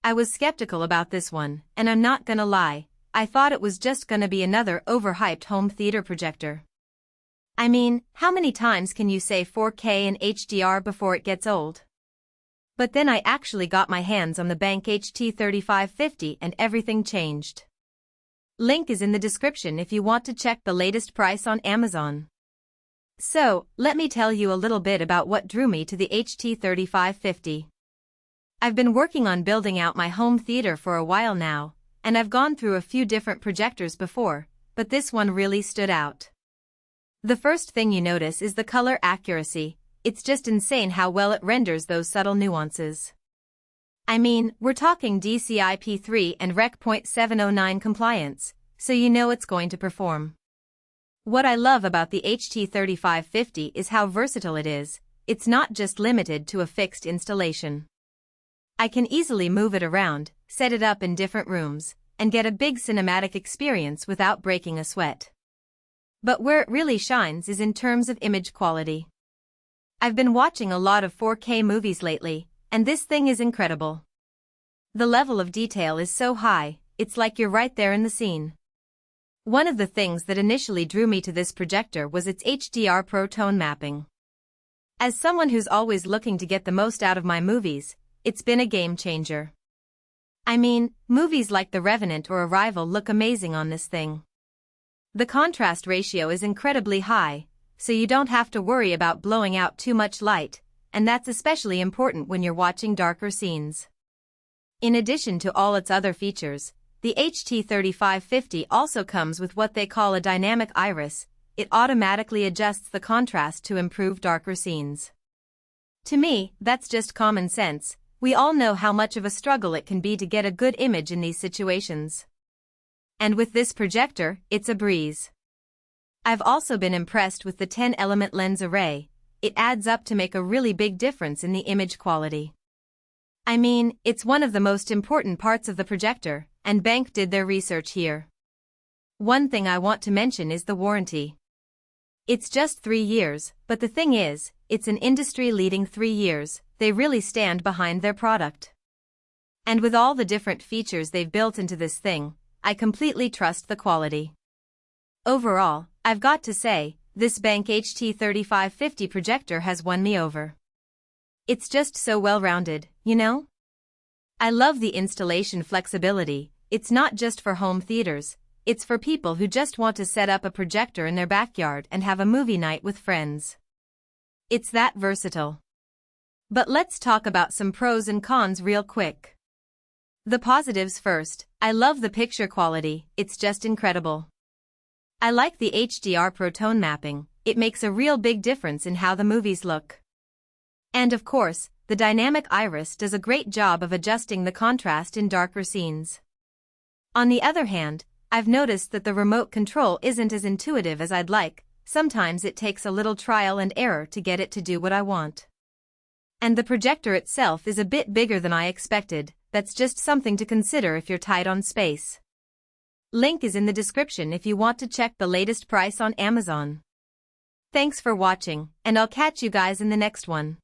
I was skeptical about this one, and I'm not gonna lie, I thought it was just gonna be another overhyped home theater projector. I mean, how many times can you say 4K and HDR before it gets old? But then I actually got my hands on the benq HT3550 and everything changed. Link is in the description if you want to check the latest price on Amazon. So, let me tell you a little bit about what drew me to the HT3550. I've been working on building out my home theater for a while now, and I've gone through a few different projectors before, but this one really stood out. The first thing you notice is the color accuracy. It's just insane how well it renders those subtle nuances. I mean, we're talking DCI-P3 and Rec. .709 compliance, so you know it's going to perform. What I love about the HT3550 is how versatile it is. It's not just limited to a fixed installation. I can easily move it around, set it up in different rooms, and get a big cinematic experience without breaking a sweat. But where it really shines is in terms of image quality. I've been watching a lot of 4K movies lately, and this thing is incredible. The level of detail is so high, it's like you're right there in the scene. One of the things that initially drew me to this projector was its HDR Pro tone mapping. As someone who's always looking to get the most out of my movies, it's been a game changer. I mean, movies like The Revenant or Arrival look amazing on this thing. The contrast ratio is incredibly high, so you don't have to worry about blowing out too much light, and that's especially important when you're watching darker scenes. In addition to all its other features, the HT3550 also comes with what they call a dynamic iris. It automatically adjusts the contrast to improve darker scenes. To me, that's just common sense. We all know how much of a struggle it can be to get a good image in these situations. And with this projector, it's a breeze. I've also been impressed with the 10-element lens array. It adds up to make a really big difference in the image quality. I mean, it's one of the most important parts of the projector, and benq did their research here. One thing I want to mention is the warranty. It's just 3 years, but the thing is, it's an industry-leading 3 years. They really stand behind their product. And with all the different features they've built into this thing, I completely trust the quality. Overall, I've got to say, this benq HT3550 projector has won me over. It's just so well-rounded, you know? I love the installation flexibility. It's not just for home theaters, it's for people who just want to set up a projector in their backyard and have a movie night with friends. It's that versatile. But let's talk about some pros and cons real quick. The positives first. I love the picture quality, it's just incredible. I like the HDR Pro tone mapping, it makes a real big difference in how the movies look. And of course, the dynamic iris does a great job of adjusting the contrast in darker scenes. On the other hand, I've noticed that the remote control isn't as intuitive as I'd like. Sometimes it takes a little trial and error to get it to do what I want. And the projector itself is a bit bigger than I expected. That's just something to consider if you're tight on space. Link is in the description if you want to check the latest price on Amazon. Thanks for watching, and I'll catch you guys in the next one.